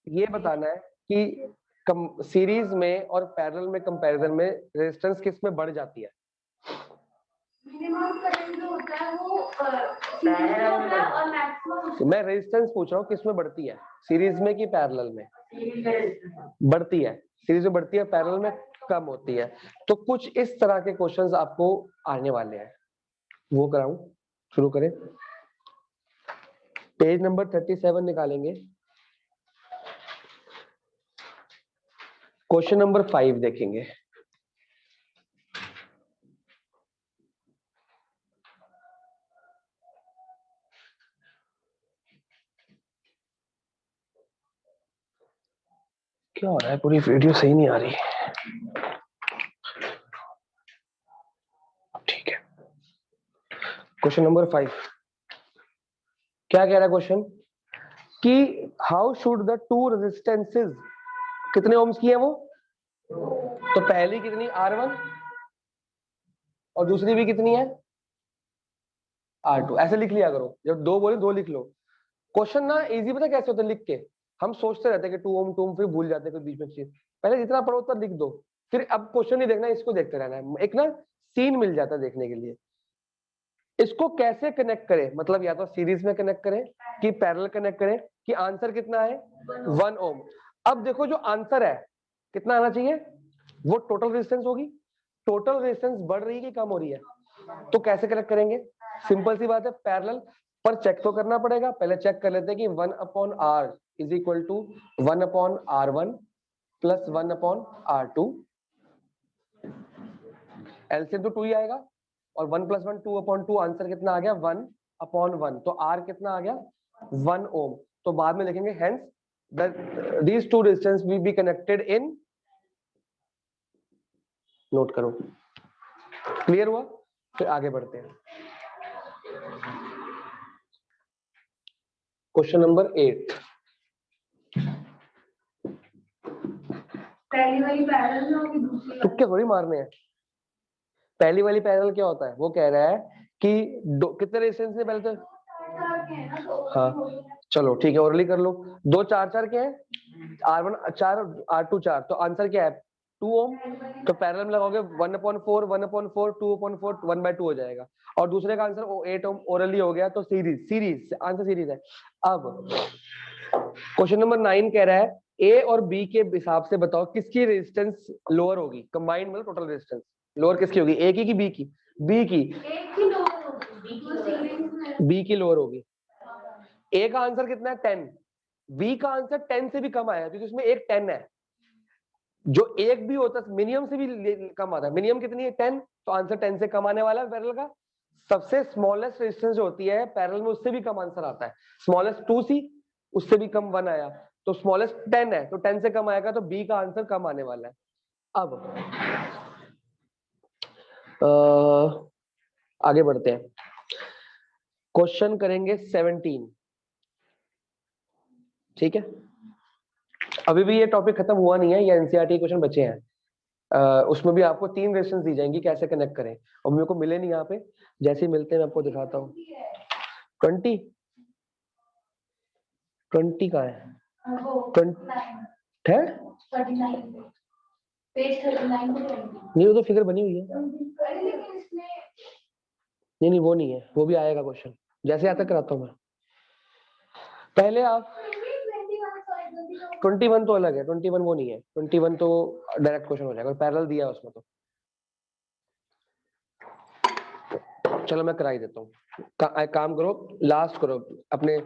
ये बताना है कि सीरीज में और पैरेलल में कंपैरिजन में रेजिस्टेंस किस में बढ़ जाती है। मिनिमम करंट जो होता है वो सीरीज में होता है और मैक्सिमम। मैं रेजिस्टेंस पूछ रहा हूँ किस में बढ़ती है, सीरीज में कि पैरेलल में? बढ़ती है, सीरीज में बढ़ती है, पैरेलल में कम होती है। तो कुछ इस तरह के क्वेश्चंस आपको आने वाले हैं, वो कराऊं? शुरू करें। पेज नंबर 37 निकालेंगे, क्वेश्चन नंबर 5 देखेंगे। क्या हो रहा है, पूरी वीडियो सही नहीं आ रही। ठीक है, क्वेश्चन नंबर 5 क्या कह रहा है क्वेश्चन कि how should the two resistances, कितने ओम्स की है वो? तो पहली कितनी, R1, और दूसरी भी कितनी है, R2। ऐसे लिख लिया करो, जब दो बोले दो लिख लो। क्वेश्चन ना इजी पता कैसे होता है लिख के, हम सोचते रहते हैं कि 2 ओम 2 ओम, फिर भूल जाते हैं कुछ बीच में चीज। पहले जितना पढ़ो उतना लिख दो, फिर अब क्वेश्चन नहीं देखना, इसको देखते रहना है, एक ना सीन मिल जाता है देखने के लिए। इसको कैसे कनेक्ट करें, मतलब या तो सीरीज में कनेक्ट करें कि पैरेलल कनेक्ट करें, कि आंसर कितना है 1 ओम। अब देखो जो आंसर है कितना आना चाहिए, वो टोटल रेजिस्टेंस होगी। टोटल रेजिस्टेंस बढ़ रही है कि कम हो रही है? तो कैसे कनेक्ट करेंगे? सिंपल सी बात है, पैरेलल पर चेक तो करना पड़ेगा। पहले चेक कर लेते हैं कि 1/r is equal to 1/r1 plus 1/r2। LCM तो 2 ही आएगा, और 1 + 1 2/2, आंसर कितना आ गया 1/1। तो आर कितना आ गया 1 ओम। तो बाद में लिखेंगे hence these two resistance will be connected in, note करो। क्लियर हुआ? फिर आगे बढ़ते हैं। Question number 8। पहली वाली पैरेलल में होगी, दूसरी तुक्के थोड़ी मारने हैं। पहली वाली पैरेलल क्या होता है, वो कह रहा है कि कितने रेजिस्टेंस है पहले तो, हाँ चलो ठीक है, ओरली कर लो। 2 4 4 क्या है, R1 4, R2 4, तो आंसर क्या है 2 ओम। तो पैरेलल में लगाओगे 1/4 1/4 2/4 1/2 हो जाएगा। और दूसरे का आंसर 8 ओम ओरली हो गया। तो सीरीज, सीरीज आंसर सीरीज है। अब क्वेश्चन नंबर 9 कह रहा है ए और बी के हिसाब से बताओ किसकी रेजिस्टेंस लोअर होगी, कंबाइंड मतलब टोटल रेजिस्टेंस लोअर किसकी होगी, ए की बी की? बी की। बी की लोअर होगी। ए का आंसर कितना है 10, बी का आंसर 10 से भी कम आया क्योंकि उसमें एक 10 है। जो एक भी होता है मिनिमम से भी कम आता है। मिनिमम कितनी है 10, तो आंसर 10 से कम आने वाला है पैरेलल का। सबसे स्मॉलेस्ट रेजिस्टेंस जो होती है पैरेलल में, उससे भी कम आंसर आता है। स्मॉलेस्ट 2C, उससे भी कम 1 आया। तो स्मॉलेस्ट 10 है, तो 10 से कम आएगा, तो बी का आंसर कम आने वाला है। अब आगे बढ़ते हैं, क्वेश्चन करेंगे 17। ठीक है, अभी भी ये टॉपिक खत्म हुआ नहीं है, ये एनसीईआरटी क्वेश्चन बचे हैं। उसमें भी आपको 3 रेजिस्टेंस दी जाएंगी, कैसे कनेक्ट करें। और मेरे को मिले नहीं यहाँ पे, जैसे ही मिलते हैं मैं आपको दिखाता हूँ। 20 20 कहाँ है, 20 है नहीं, वो तो फिगर बनी हुई है। नहीं नहीं वो नहीं है, वो भी आएगा क्वेश्चन, जैसे आता कराता हूँ मैं। पहले आप 21 तो अलग है, 21 वो नहीं है, 21 तो डायरेक्ट क्वेश्चन हो जाएगा, पैरेलल दिया है उसमें। तो चलो मैं करा ही देता हूँ, काम करो, लास्ट करो अपने।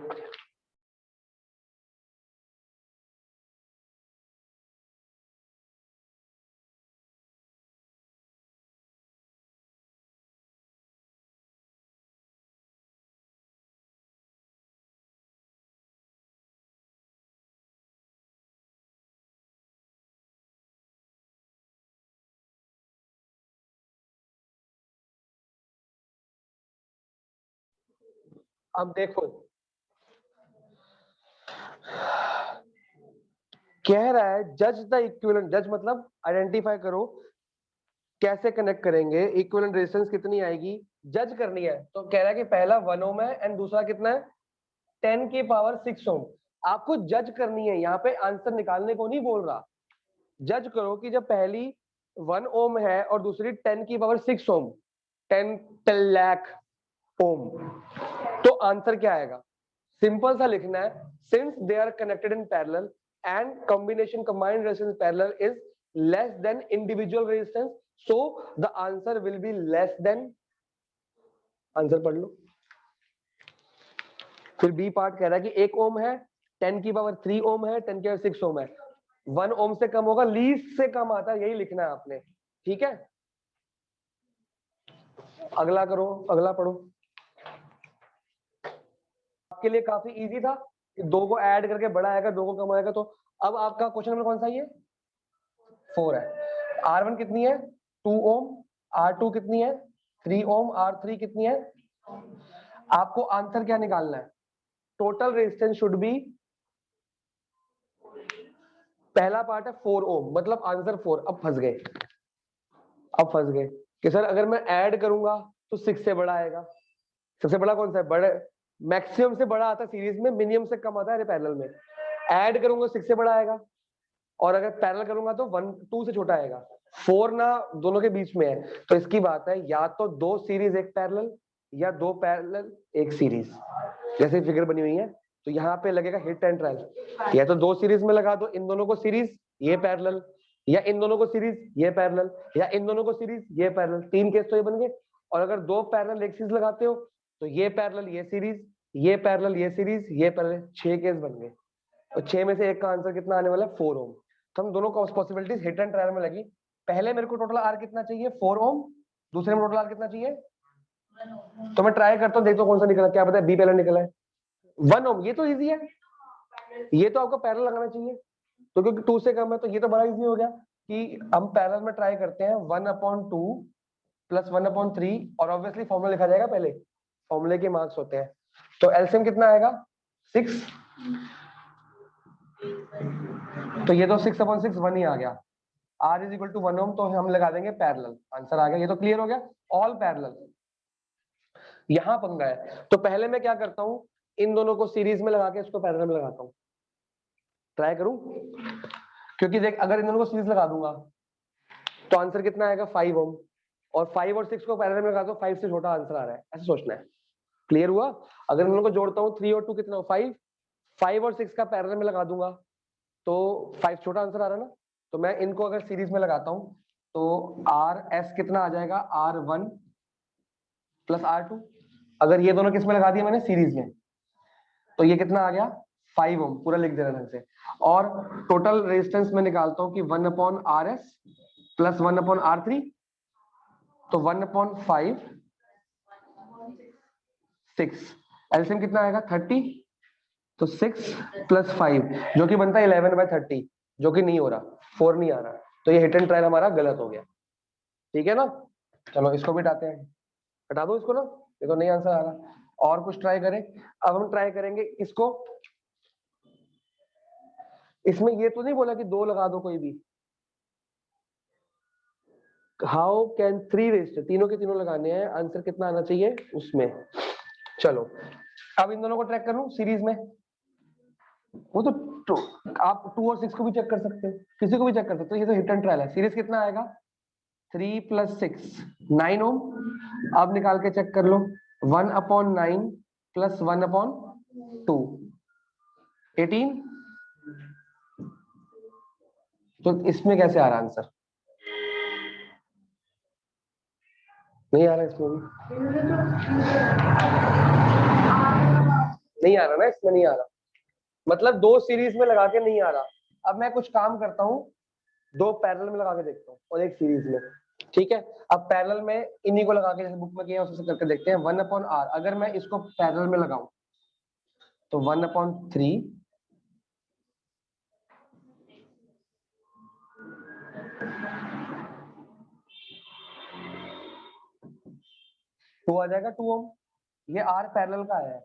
अब देखो कह रहा है जज द इक्विवेलेंट, जज मतलब आइडेंटिफाई करो कैसे कनेक्ट करेंगे, इक्विवेलेंट रेजिस्टेंस कितनी आएगी जज करनी है। तो कह रहा है कि पहला 1 ओम है एंड दूसरा कितना है 10 की पावर 6 ओम। आपको जज करनी है, यहाँ पे आंसर निकालने को नहीं बोल रहा। जज करो कि जब पहली 1 ओम है और दूसरी 10 की पावर 6 ओम, 10 लाख ओम, तो आंसर क्या आएगा? सिंपल सा लिखना है, since they are connected in parallel and combination combined resistance parallel is less than individual resistance, so the answer will be less than, answer पढ़ लो। फिर बी पार्ट कह रहा है कि 1 ओम है, 10 की पावर 3 ओम है, 10 की पावर 6 ओम है, 1 ओम से कम होगा, लीस्ट से कम आता है, यही लिखना है आपने, ठीक है। अगला करो, अगला पढ़ो। आपके लिए काफी इजी था कि 2 को ऐड करके बड़ा आएगा, 2 को कम आएगा। तो अब आपका क्वेश्चन नंबर कौन सा है? 4 है। R1 कितनी है? 2 ओम। R2 कितनी है? 3 ओम। R3 कितनी है? आपको आंसर क्या निकालना है? टोटल रेजिस्टेंस शुड बी, पहला पार्ट है 4 ओम, मतलब आंसर 4। अब फंस गए, अब फंस गए कि सर अगर मैं ऐड करूंगा तो 6 से बड़ा आएगा। सबसे बड़ा कौन सा है? बड़े, मैक्सिमम से बड़ा आता है सीरीज में, मिनिमम से कम आता है पैरेलल में। ऐड करूंगा 6 से बड़ा आएगा, और अगर पैरेलल करूंगा तो 1 2 से छोटा आएगा। 4 ना दोनों के बीच में है, तो इसकी बात है या तो 2 सीरीज एक पैरेलल, या 2 पैरेलल एक सीरीज। जैसे फिगर बनी हुई है, तो यहाँ पे लगेगा हिट एंड ट्रायल, या तो 2 सीरीज में लगा दो, इन दोनों को सीरीज, ये पैरेलल, या इन दोनों को सीरीज, ये पैरेलल, या इन दोनों को सीरीज, ये पैरेलल। 3 केस तो ये बन गए। और अगर 2 पैरेलल एक सीरीज लगाते हो तो ये पैरेलल, ये सीरीज, ये पैरेलल, ये सीरीज, ये पैरेलल, 6 केस बन गए। और 6 में से एक का आंसर कितना आने वाला है? 4 ओम। तो हम दोनों पॉसिबिलिटीज हिट एंड ट्रायल में लगी। पहले मेरे को टोटल आर कितना चाहिए? 4 ओम। दूसरे में टोटल आर कितना चाहिए? तो मैं ट्राई करता हूँ, देखता हूँ कौन सा निकला। क्या पता है बी पहले निकला है। 1 ओम, ये तो इजी है, ये तो आपको पैरेलल लगाना चाहिए, तो क्योंकि 2 से कम है तो ये तो बड़ा इजी हो गया कि हम पैरेलल में ट्राई करते हैं। 1/2 प्लस 1/3, और ऑब्वियसली फॉर्मूला लिखा जाएगा पहले, फॉर्मूले के मार्क्स होते हैं। तो एलसीएम कितना आएगा? 6। तो ये तो 6/6 1 ही आ गया। R इज इक्वल टू 1 ओम, तो हम लगा देंगे पैरेलल, आंसर आ गया। ये तो क्लियर हो गया, ऑल पैरेलल। यहां पंगा है, तो पहले मैं क्या करता हूं, इन दोनों को सीरीज में लगा के इसको पैरेलल में लगाता हूं। ट्राई करूं, क्योंकि देख अगर इन दोनों को सीरीज लगा दूंगा तो आंसर कितना आएगा? 5 ओम। और 5 और 6 को पैरेलल में लगा दो, 5 से छोटा आंसर आ रहा है, ऐसे सोचना है। क्लियर हुआ? अगर इन दोनों को जोड़ता हूं, 3 और 2 कितना? 5। 5 और 6 का पैरेलल में लगा दूंगा तो 5 छोटा आंसर आ रहा है ना। तो मैं इनको अगर सीरीज में लगाता हूं तो आर एस कितना आ जाएगा? R1 plus R2। अगर ये दोनों किस में लगा दिए मैंने? सीरीज में, तो ये कितना आ गया? 5 ओम। पूरा लिख देना ढंग से। और टोटल रेजिस्टेंस में निकालता हूं कि 1/RS प्लस 1/R3, तो 1/5 6। एलसीएम कितना आएगा? 30। तो 6 प्लस 5 जो कि बनता है 11/30, जो कि नहीं हो रहा, 4 नहीं आ रहा। तो ये हिट एंड ट्रायल हमारा गलत हो गया, ठीक है ना। चलो इसको भी हटाते हैं, हटा दो इसको ना, ये तो नहीं आंसर आ रहा। और कुछ ट्राई करें। अब हम ट्राई करेंगे इसको, इसमें ये तो नहीं बोला कि 2 लगा दो कोई भी। हाउ कैन 3 रेस्ट, तीनों के तीनों लगाने हैं, आंसर कितना आना चाहिए उसमें। चलो अब इन दोनों को ट्रैक करूं सीरीज में, वो तो आप 2 और 6 को भी चेक कर सकते हो, किसी को भी चेक कर सकते हो। ये तो हिट एंड ट्रायल है। सीरीज कितना आएगा? 3 प्लस 6 9 ओम। अब निकाल के चेक कर लो, 1/9 प्लस 1/2 18। तो इसमें कैसे आ रहा आंसर? नहीं आ रहा इसमें भी, नहीं आ रहा ना, इसमें नहीं आ रहा, मतलब 2 सीरीज में लगा के नहीं आ रहा। अब मैं कुछ काम करता हूँ, 2 पैरेलल में लगा के देखता हूँ और 1 सीरीज में, ठीक है। अब पैरेलल में इन्हीं को लगा के जैसे बुक में किया उससे करके देखते हैं। 1/R, अगर मैं इसको पैरेलल में लगाऊं तो 1/3 2 आ जाएगा 2 ओम। ये R पैरेलल का है,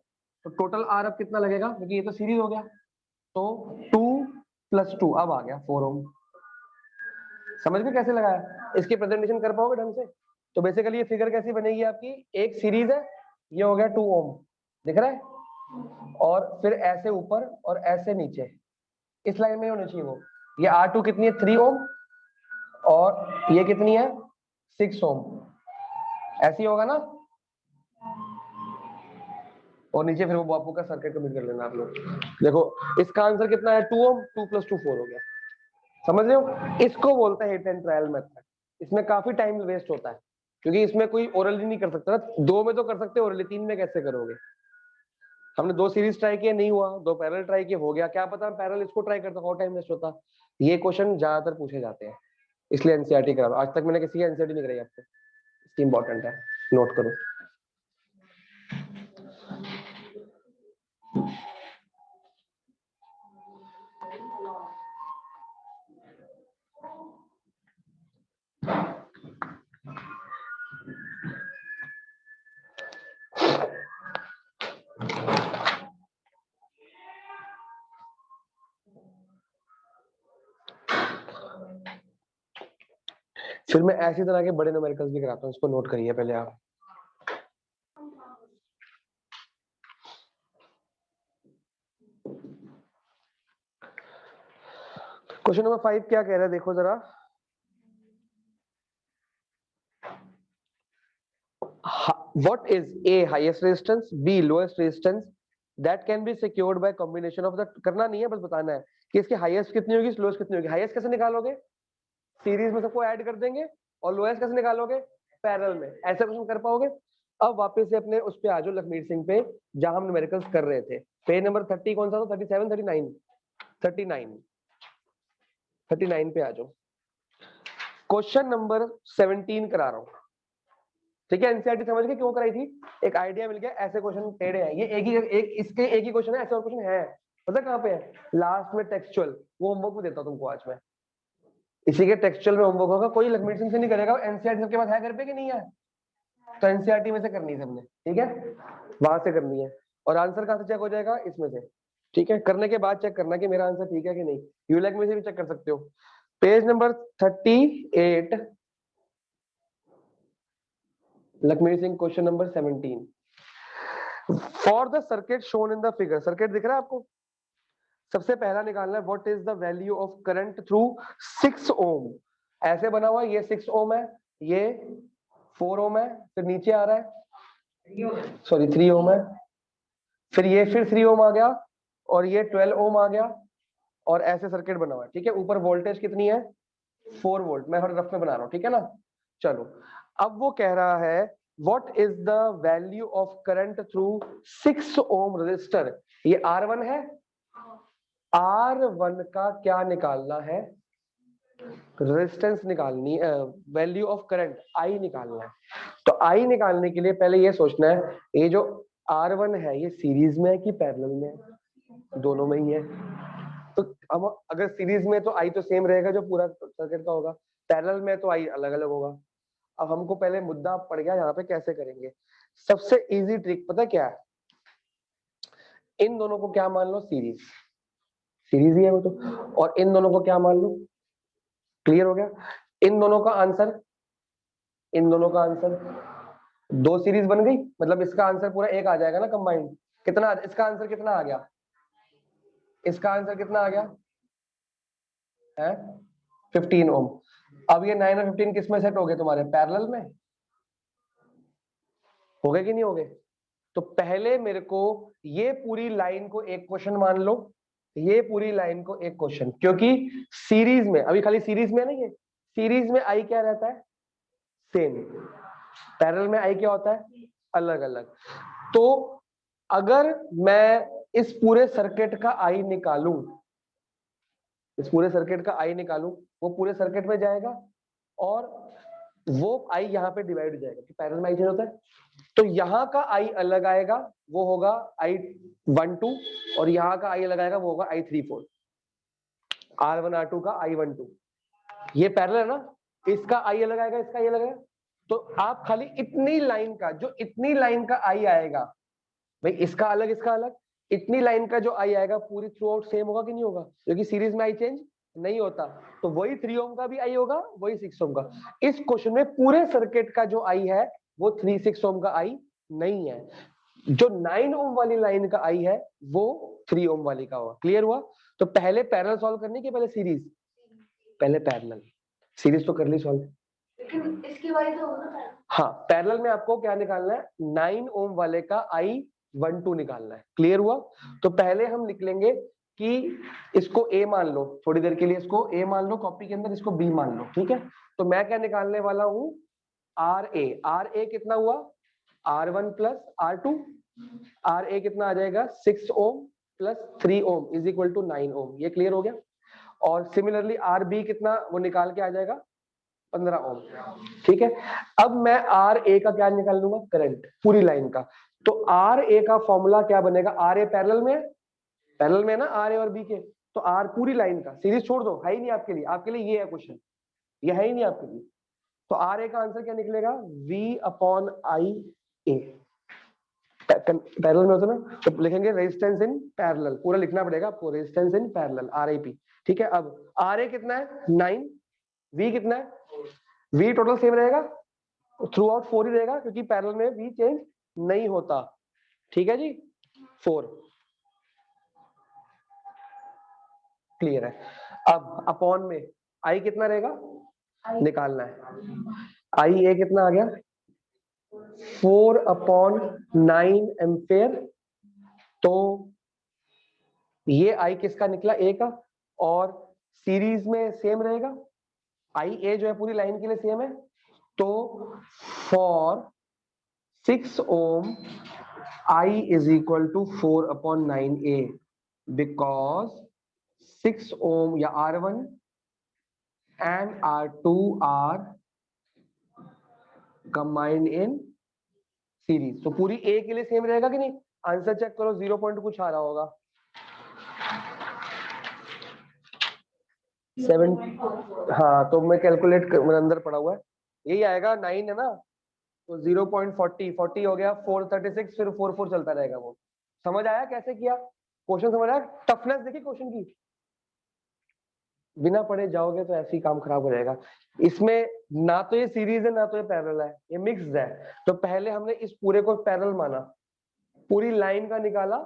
तो टोटल R अब कितना लगेगा, क्योंकि ये तो सीरीज हो गया, तो 2 + 2 अब आ गया 4 ओम। समझ में कैसे लगाया? इसकी प्रेजेंटेशन कर पाओगे ढंग से? तो बेसिकली ये फिगर कैसी बनेगी आपकी? एक सीरीज है, ये हो गया 2 ओम, दिख रहा है, और फिर ऐसे ऊपर और ऐसे नीचे, इस लाइन में होनी चाहिए वो। ये R2 कितनी है 3 ओम और ये कितनी है 6 ओम, ऐसी होगा ना। और नीचे फिर वो बापू का सर्किट कम्प्लीट कर लेना आप लोग। देखो इसका आंसर कितना है 2 ओम, 2 + 2 4 हो गया। समझ रहे हो, इसको बोलते हैं हिट एंड ट्रायल मेथड। इसमें काफी टाइम वेस्ट होता है क्योंकि इसमें कोई ओरली नहीं कर सकता ना, 2 में तो कर सकते हो ओरली, 3 में कैसे करोगे। हमने 2 सीरीज ट्राई किए नहीं हुआ, 2 पैरेलल ट्राई किए हो गया, क्या पता पैरेलल इसको ट्राई करता, और टाइम वेस्ट होता। ये क्वेश्चन ज्यादातर पूछे जाते हैं, इसलिए एनसीईआरटी करा। आज तक मैंने किसी की एनसीईआरटी नहीं कराई आपको, इसकी इंपॉर्टेंट है, नोट करो। फिर मैं ऐसी तरह के बड़े न्यूमेरिकल्स भी कराता हूँ, इसको नोट करिए पहले आप। क्वेश्चन नंबर 5 क्या कह रहा है, देखो जरा। What is A highest resistance, B lowest resistance that can be secured by combination of the, करना नहीं है बस बताना है कि इसकी हाईएस्ट कितनी होगी, लोएस्ट कितनी होगी। हाईएस्ट कैसे निकालोगे, सीरीज में सबको ऐड कर देंगे, और लोएस्ट कैसे निकालोगे, पैरेलल में। ऐसा क्वेश्चन कर पाओगे। अब वापस से अपने उस पे आ जाओ, लखमीर सिंह पे, जहां हम न्यूमेरिकल्स कर रहे थे। पेज नंबर 30 कौन सा था, 37, 39, 39 पे आ जाओ। क्वेश्चन नंबर 17 करा रहा हूं, ठीक है। एनसीईआरटी समझ गए क्यों कराई थी, एक आइडिया मिल गया। ऐसे क्वेश्चन टेढ़े हैं, ये इसके एक ही क्वेश्चन है, ऐसे और क्वेश्चन है, पता कहां पे है, लास्ट में टेक्सचुअल। वो होमवर्क भी देता हूं तुमको आज मैं, इसी के टेक्सचुअल में होमवर्क होगा। कोई लखमीर सिंह से नहीं करेगा, एनसीईआरटी सबके पास है घर पे कि नहीं है, तो एनसीईआरटी में से करनी है सबने, ठीक है, वहां से करनी है। और आंसर कहां से चेक हो जाएगा, इसमें से, ठीक है। करने के बाद चेक करना कि मेरा आंसर ठीक है कि नहीं। यूलैक में से भी चेक कर सकते हो। Page number 38, Lakhmir Singh, question number 17। For the circuit shown in the figure, circuit दिख रहा है आपको। सबसे पहला निकालना है what is the value of current through 6 ओम। ऐसे बना हुआ है, ये 6 ओम है, ये 4 ओम है, फिर नीचे आ रहा है, सॉरी 3 ओम है, फिर ये फिर 3 ओम आ गया, और ये 12 ओम आ गया, और ऐसे सर्किट बना हुआ है, ठीक है। ऊपर वोल्टेज कितनी है, 4 वोल्ट। मैं थोड़ा रफ में बना रहा हूं, ठीक है ना। चलो, अब वो कह रहा है what is the value of current through 6 ohm resistor. ये R1 है, R1 का क्या निकालना है, रेजिस्टेंस निकालनी, वैल्यू ऑफ करंट I निकालना है। तो I निकालने के लिए पहले ये सोचना है, ये जो R1 है ये सीरीज में है कि पैरेलल में है, दोनों में ही है। तो हम अगर सीरीज में तो I तो सेम रहेगा जो पूरा सर्किट का होगा, पैरेलल में तो I अलग अलग होगा। अब हमको पहले मुद्दा पड़ गया यहाँ पे, कैसे करेंगे। सबसे इजी ट्रिक पता क्या है, इन दोनों को क्या मान लो, सीरीज, सीरीज ही है वो तो, और इन दोनों को क्या मान लो, क्लियर हो गया। इन दोनों का आंसर, इन दोनों का आंसर, 2 सीरीज बन गई, मतलब इसका आंसर पूरा एक आ जाएगा ना कंबाइंड। कितना, इसका आंसर कितना आ गया, इसका आंसर कितना आ गया है 15 ओम। अब ये 9 और 15 किस में सेट हो गए तुम्हारे, पैरेलल में हो गए कि नहीं हो गए। तो पहले मेरे को ये पूरी लाइन को एक क्वेश्चन मान लो, ये पूरी लाइन को एक क्वेश्चन, क्योंकि सीरीज में, अभी खाली सीरीज में नहीं है, सीरीज में आई क्या रहता है, सेम। पैरेलल में आई क्या होता है, अलग अलग। तो अगर मैं इस पूरे सर्किट का आई निकालूं, इस पूरे सर्किट का आई निकालूं, वो पूरे सर्किट में जाएगा, और वो आई यहाँ पे डिवाइड हो जाएगा, कि पैरेलल में आई चेंज होता है। तो यहाँ का आई अलग आएगा, वो होगा I12, और यहाँ का आई अलग आएगा, वो होगा I34। R1 R2 का I12, ये पैरेलल है ना, इसका आई अलग आएगा, इसका आई अलग आएगा। तो आप खाली इतनी लाइन का, जो इतनी लाइन का आई आएगा, भाई इसका अलग इसका अलग, इतनी लाइन का जो आई आएगा पूरी थ्रू आउट सेम होगा कि नहीं होगा, क्योंकि सीरीज में आई चेंज नहीं होता। तो वही 3 ओम का भी आई होगा, वही 6 ओम का। इस क्वेश्चन में पूरे सर्किट का जो आई है वो 3 6 ओम का आई नहीं है। जो 9 ओम वाली लाइन का आई है वो 3 ओम वाली का होगा। क्लियर हुआ? तो पहले पैरेलल सॉल्व करने के पहले सीरीज, पहले पैरेलल, सीरीज तो कर ली सॉल्व। लेकिन इसकी वाली तो होगा। हाँ, पैरेलल में आपको क्या निकालना है, 9 ओम वाले का I12 निकालना है। क्लियर हुआ? तो पहले हम निकलेंगे कि इसको A मान लो, थोड़ी देर के लिए इसको A मान लो, कॉपी के अंदर इसको B मान लो, ठीक है। तो मैं क्या निकालने वाला हूं, RA कितना हुआ, R1 प्लस R2, RA कितना आ जाएगा 6 ohm plus 3 ohm is equal to 9 ohm. ये क्लियर हो गया? और सिमिलरली RB कितना, वो निकाल के आ जाएगा 15 ओम। ठीक है, अब मैं RA का क्या निकाल लूंगा, करंट पूरी लाइन का। तो RA का फॉर्मूला क्या बनेगा, RA पैरेलल में, पैरेलल में ना RA और B के, तो R पूरी लाइन का, सीरीज छोड़ दो, है ही नहीं आपके लिए, आपके लिए ये है क्वेश्चन, ये है ही नहीं आपके लिए। तो RA का आंसर क्या निकलेगा, V/IA। पैरेलल में होता ना, तो लिखेंगे रेजिस्टेंस इन पैरेलल, पूरा लिखना पड़ेगा आपको, रेजिस्टेंस इन पैरेलल RIP। ठीक है, अब RA कितना है 9, V कितना है, V टोटल सेम रहेगा, थ्रू आउट 4 ही रहेगा, क्योंकि पैरेलल में V चेंज नहीं होता। ठीक है जी, 4 क्लियर है। अब अपॉन में I कितना रहेगा, निकालना है। IA कितना आ गया, 4/9 एम्पेयर। तो ये I किसका निकला, A का, और सीरीज में सेम रहेगा, IA जो है पूरी लाइन के लिए सेम है। तो for 6 ohm I is equal to 4/9A, because 6 ohm या R1 and R2 are combined in series। तो पूरी A के लिए सेम रहेगा कि नहीं, आंसर चेक करो, 0 पॉइंट कुछ आ रहा होगा, 7। हाँ, तो मैं कैलकुलेट मेरे अंदर पड़ा हुआ है, यही आएगा, 9 है ना, तो 0.40 हो गया, 436, फिर 4 चलता रहेगा। वो समझ आया कैसे किया क्वेश्चन, समझ आया, टफनेस देखी क्वेश्चन की, बिना पढ़े जाओगे तो ऐसे ही काम खराब हो जाएगा। इसमें ना तो ये सीरीज है ना तो ये पैरेलल है, ये मिक्स्ड है। तो पहले हमने इस पूरे को पैरेलल माना, पूरी लाइन का निकाला,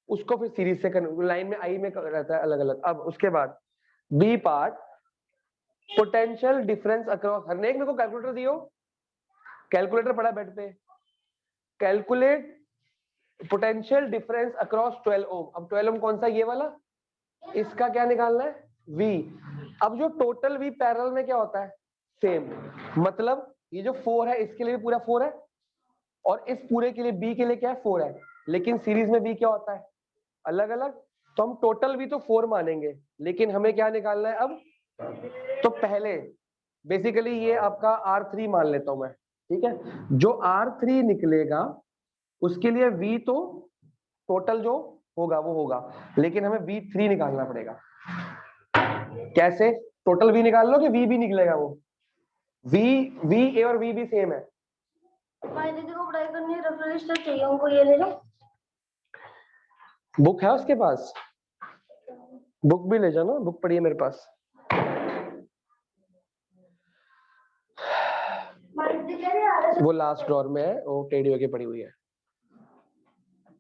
उसको फिर सीरीज से लाइन में आई में रहता है अलग अलग। अब उसके बाद B part, potential difference across, हर एक मेरे को कैलकुलेटर दियो, कैलकुलेटर पड़ा बेड पे, calculate potential difference across 12 ohm. अब 12 ओम कौन सा, ये वाला, इसका क्या निकालना है, V। अब जो टोटल V पैरेलल में क्या होता है, सेम, मतलब ये जो 4 है इसके लिए भी पूरा 4 है, और इस पूरे के लिए B के लिए क्या है 4 है, लेकिन सीरीज में V क्या होता है, अलग अलग। तो हम टोटल V तो 4 मानेंगे, लेकिन हमें क्या निकालना है अब, तो पहले बेसिकली ये आपका R3 मान लेता हूं मैं, ठीक है। जो R3 निकलेगा उसके लिए V तो टोटल जो होगा वो होगा, लेकिन हमें V3 निकालना पड़ेगा। कैसे, टोटल V निकाल लो कि V भी निकलेगा, वो V A और V भी सेम है। भाई दीदी को पढ़ाई करनी है, रेफरेंस तो चाहिए उनको, ये ले लो। बुक है उसके पास, बुक भी ले जाना, बुक पड़ी है मेरे पास। वो लास्ट ड्रॉर में है, वो टेढ़ी होके पड़ी हुई है,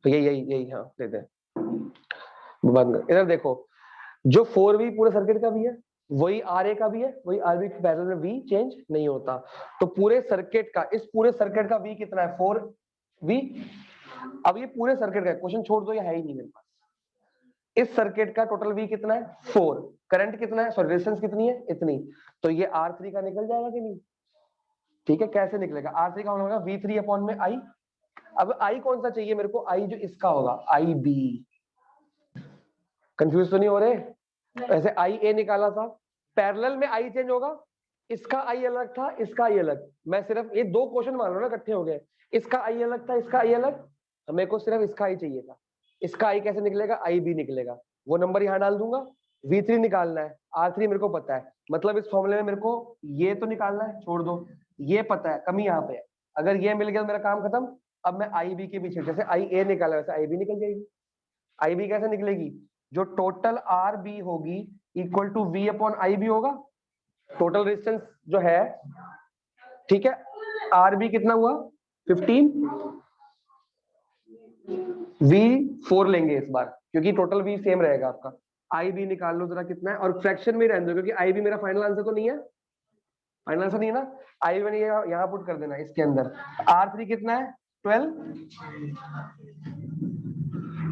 तो यही यही यही, हाँ दे दे, बंद। इधर देखो, जो 4V पूरे सर्किट का भी है, वही RA का भी है, वही RB के पैरेलल में V चेंज नहीं होता। तो पूरे सर्किट का, इस पूरे सर्किट का V कितना है, 4V। अब ये पूरे सर्किट का क्वेश्चन छोड़ दो, ये है ही नहीं मेरे पास। इस सर्किट का टोटल V कितना है 4, करंट कितना है, सॉरी रेजिस्टेंस कितनी है, इतनी। तो ये R3 का निकल जाएगा कि नहीं, ठीक है। कैसे निकलेगा, R3 का होगा V3/I। अब I कौन सा चाहिए मेरे को, I जो इसका होगा IB। कंफ्यूज तो नहीं हो रहे, ऐसे IA निकाला था, पैरेलल में I चेंज होगा, इसका I अलग था, इसका I अलग। मैं सिर्फ ये दो क्वेश्चन मान लो ना इकट्ठे हो गए, इसका I अलग था, इसका I अलग, मेरे को सिर्फ इसका I चाहिए था। इसका I कैसे निकलेगा, IB निकलेगा, वो नंबर यहाँ डाल दूंगा। V3 निकालना है, R3 मेरे को पता है, मतलब इस फॉर्मूले में मेरे को ये तो निकालना है, छोड़ दो, ये पता है, कमी यहाँ पे है। अगर ये मिल गया तो मेरा काम खत्म। अब मैं IB के पीछे, जैसे IA निकाला वैसे IB निकल जाएगी। IB कैसे निकलेगी, जो टोटल RB होगी इक्वल टू V/IB होगा, टोटल रेजिस्टेंस जो है, ठीक है। RB कितना हुआ 15, V4 लेंगे इस बार, क्योंकि टोटल V सेम रहेगा आपका। आई भी निकाल लो जरा कितना है, और फ्रैक्शन में रहने दो, क्योंकि आई भी मेरा फाइनल आंसर तो नहीं है, फाइनल आंसर नहीं है ना। आई मैंने यहाँ पुट कर देना इसके अंदर। R3 कितना है 12,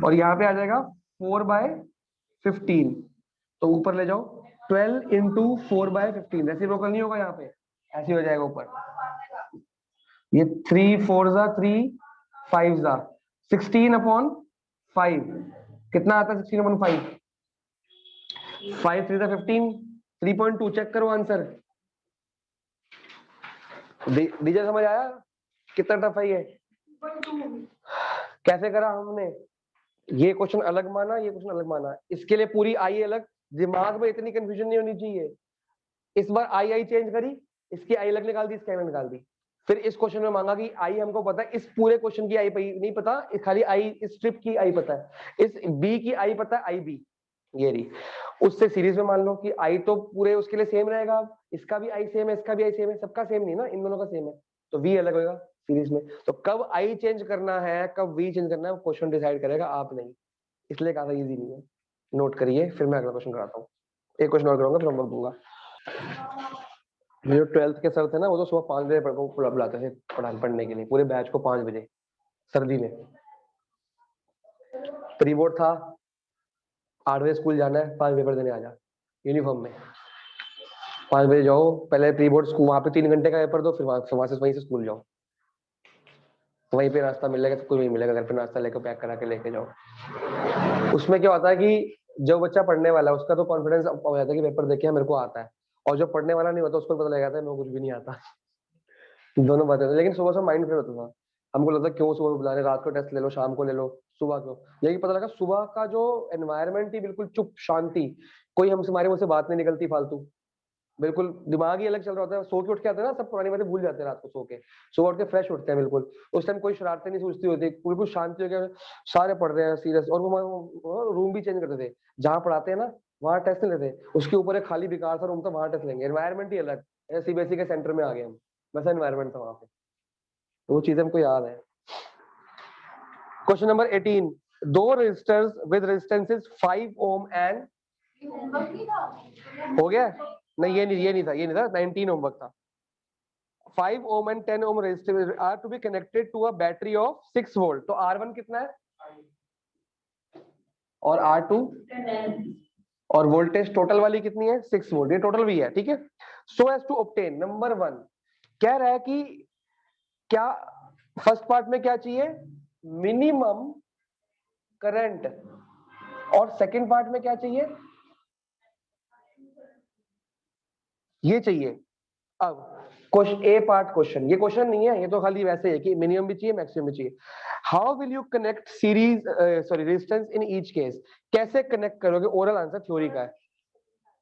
और यहाँ पे आ जाएगा 4/15, तो ऊपर ले जाओ 12 इंटू 4/15, रेसिप्रोकल नहीं होगा यहाँ पे, ऐसे हो जाएगा ऊपर। ये 3 4 जा 3 5 जा 16/5, कितना आता है 16/5? 5 3 जा 15, 3.2 चेक करो आंसर। डीजे समझ आया कितना टफ है ये? कैसे करा हमने? ये क्वेश्चन अलग माना, ये क्वेश्चन अलग माना, इसके लिए पूरी आई अलग, दिमाग में इतनी कंफ्यूजन नहीं होनी चाहिए। इस बार आई चेंज करी, इसकी आई अलग निकाल दी, इसकी आई निकाल दी। फिर इस क्वेश्चन में मांगा कि आई हमको पता है, इस पूरे क्वेश्चन की आई नहीं पता, खाली आई इस स्ट्रिप की आई पता है, इस बी की आई पता है, आई बी ये रही। उससे सीरीज में मान लो कि आई तो पूरे उसके लिए सेम रहेगा, इसका भी आई सेम है, इसका भी आई सेम है, सबका सेम नहीं ना, इन दोनों का सेम है, तो वी अलग होगा सीरीज में। तो कब आई चेंज करना है, कब वी चेंज करना है, वो क्वेश्चन डिसाइड करेगा, आप नहीं। इसलिए कहा था इजी नहीं है। नोट करिए, फिर मैं अगला क्वेश्चन कराता हूँ। एक क्वेश्चन और करूंगा, फिर होमवर्क दूंगा। मेरे जो 12th के सर थे ना, वो तो सुबह 5 बजे बुलाते थे पढ़ने के लिए, पूरे बैच को 5 बजे सर्दी में। प्री बोर्ड था, 8 बजे स्कूल जाना है, 5 पेपर देने आ जा यूनिफॉर्म में। 5 बजे जाओ, पहले प्री बोर्ड स्कूल, वहां पे 3 घंटे का पेपर दो, फिर वहीं से स्कूल जाओ, वहीं पे नाश्ता मिलेगा, सब कुछ वहीं मिलेगा, घर पे नाश्ता लेकर पैक करा के लेके जाओ। उसमें क्या होता है कि जो बच्चा पढ़ने वाला है उसका तो कॉन्फिडेंस हो जाता है कि पेपर देखे मेरे को आता है, और जो पढ़ने वाला नहीं होता उसको पता लग जाता है मेरे को कुछ भी नहीं आता। दोनों बातें, लेकिन सुबह से माइंड फ्रेश होता था। हमको लगता क्यों सुबह बुला रहे, रात को टेस्ट ले लो, शाम को ले लो, सुबह क्यों? यही पता लगा सुबह का जो एनवायरनमेंट ही बिल्कुल चुप शांति, कोई हमसे हमारे मुंह से बात नहीं निकलती फालतू, बिल्कुल दिमाग ही अलग चल रहा होता है। सो के उठ के आते हैं ना, सब पुरानी बातें भूल जाते हैं रात को सो के, सुबह उठ के फ्रेश उठते हैं बिल्कुल। उस टाइम कोई शरारतें नहीं सूझती होती, बिल्कुल शांति हो गया, सारे पढ़ रहे हैं सीरियस। और वो रूम भी चेंज करते थे, जहाँ पढ़ाते हैं ना वहाँ टेस्ट नहीं लेते, उसके ऊपर एक खाली बेकार सा रूम था, वहाँ टेस्ट लेंगे। एनवायरमेंट ही अलग, सीबीएसई के सेंटर में आ गए हम, वैसा एनवायरमेंट था वहाँ पे, तो वो चीजें हमको याद है। क्वेश्चन नंबर 18, दो resistors with resistances 5 ohm and, हो गया? नहीं ये नहीं था 19 ओम था। 5 ohm and 10 ohm resistors are to be connected to a battery of 6 volt, तो R1 कितना है और R2, और वोल्टेज टोटल वाली कितनी है 6 वोल्ट, ये टोटल भी है, ठीक है। So as to obtain, number 1 कह रहा है कि क्या फर्स्ट पार्ट में क्या चाहिए, मिनिमम करंट, और सेकंड पार्ट में क्या चाहिए, ये चाहिए। अब क्वेश्चन ए पार्ट क्वेश्चन, ये क्वेश्चन नहीं है, ये तो खाली वैसे है कि मिनिमम भी चाहिए मैक्सिमम भी चाहिए। How will you connect series resistance in each case, कैसे कनेक्ट करोगे, ओरल आंसर थ्योरी का है।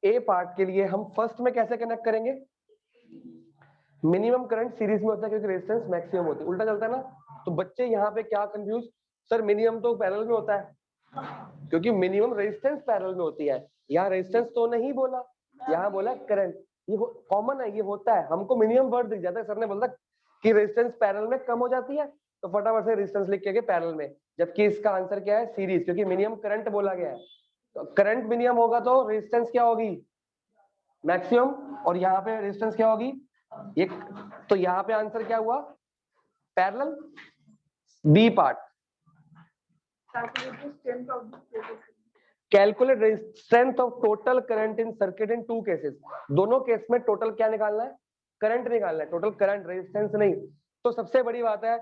ए पार्ट के लिए हम फर्स्ट में कैसे कनेक्ट करेंगे, मिनिमम करंट सीरीज में होता है क्योंकि रेजिस्टेंस मैक्सिमम होती है, उल्टा चलता है ना। तो बच्चे यहाँ पे क्या कंफ्यूज, सर मिनिमम तो पैरेलल में होता है, क्योंकि मिनिमम रेजिस्टेंस पैरेलल में होती है, यहाँ रेजिस्टेंस तो नहीं बोला, यहाँ बोला करंट। ये कॉमन है, ये होता है, हमको मिनिमम वर्ड दिख जाता है, सर ने बोला कि रेजिस्टेंस पैरेलल में कम हो जाती है, तो फटाफट से रेजिस्टेंस लिख के पैरेलल में, जबकि इसका आंसर क्या है सीरीज, क्योंकि मिनिमम करंट बोला गया है। तो करंट मिनिमम होगा तो रेजिस्टेंस क्या होगी, मैक्सिमम, और यहाँ पे रेजिस्टेंस क्या होगी, ये। तो यहाँ पे आंसर क्या हुआ, parallel. B part, calculate strength of total current in circuit in 2 cases, दोनों केस में टोटल क्या निकालना है, करंट निकालना है, टोटल करंट, रेजिस्टेंस नहीं। तो सबसे बड़ी बात है,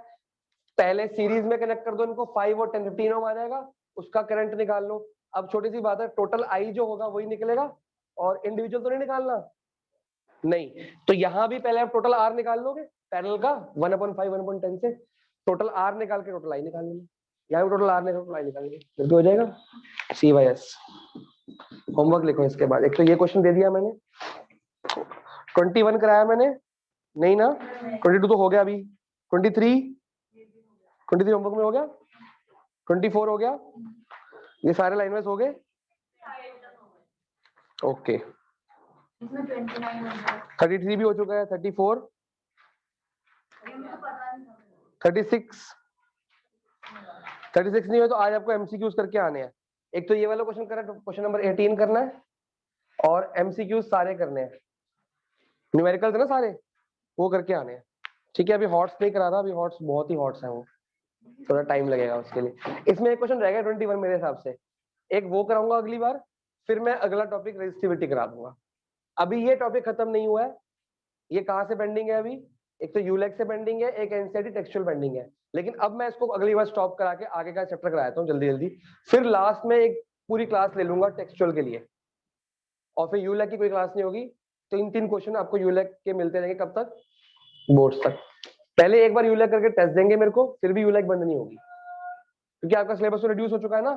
पहले सीरीज में कनेक्ट कर दो इनको, 5 और 10 15 ओम आ जाएगा, उसका करंट निकाल लो। अब छोटी सी बात है, टोटल आई जो होगा वही निकलेगा, और इंडिविजुअल तो नहीं निकालना, नहीं। तो यहां भी पहले आप टोटल आर निकाल लोगे पैरेलल का 1/5 1/10 से, टोटल आर निकाल के टोटल आई निकाल लेंगे, यहाँ भी टोटल आर निकाल टोटल आई निकाल लेंगे, फिर हो जाएगा C/S। होमवर्क लिखो इसके बाद। एक तो ये क्वेश्चन दे दिया मैंने, 21 कराया मैंने, नहीं ना, 22 तो हो गया अभी, 23 होमवर्क में हो गया, 24 हो गया, ये सारे लाइन वाइज हो गए, ओके। 33 भी हो चुका है, 34 36 36 नहीं हो तो आज आपको एमसीक्यूज करके आने हैं। एक तो ये वाला क्वेश्चन करना है, क्वेश्चन नंबर 18 करना है, और एमसीक्यूज सारे करने हैं, न्यूमेरिकल थे ना सारे, वो करके आने हैं। ठीक है, अभी हॉट्स नहीं करा रहा, अभी हॉट्स बहुत ही हॉट्स है, वो थोड़ा टाइम लगेगा उसके लिए। इसमें एक क्वेश्चन रहेगा 21 मेरे हिसाब से, एक वो कराऊंगा अगली बार, फिर मैं अगला टॉपिक रेजिस्टिविटी करा दूंगा। अभी ये टॉपिक खत्म नहीं हुआ है, ये कहाँ से पेंडिंग है अभी, एक तो यूलेक्स से पेंडिंग है, एक एनसीईआरटी टेक्सचुअल पेंडिंग है, लेकिन अब मैं इसको अगली बार स्टॉप करा के आगे का चैप्टर कराता हूँ जल्दी जल्दी, फिर लास्ट में एक पूरी क्लास ले लूंगा टेक्सचुअल के लिए, और फिर यूलेक की कोई क्लास नहीं होगी। तो इन 3 क्वेश्चन आपको यूलेक के मिलते रहेंगे, कब तक, बोर्ड्स तक। पहले एक बार यूलेक करके टेस्ट देंगे मेरे को, फिर भी यूलेक बंद नहीं होगी, क्योंकि आपका सिलेबस तो रिड्यूस हो चुका है ना,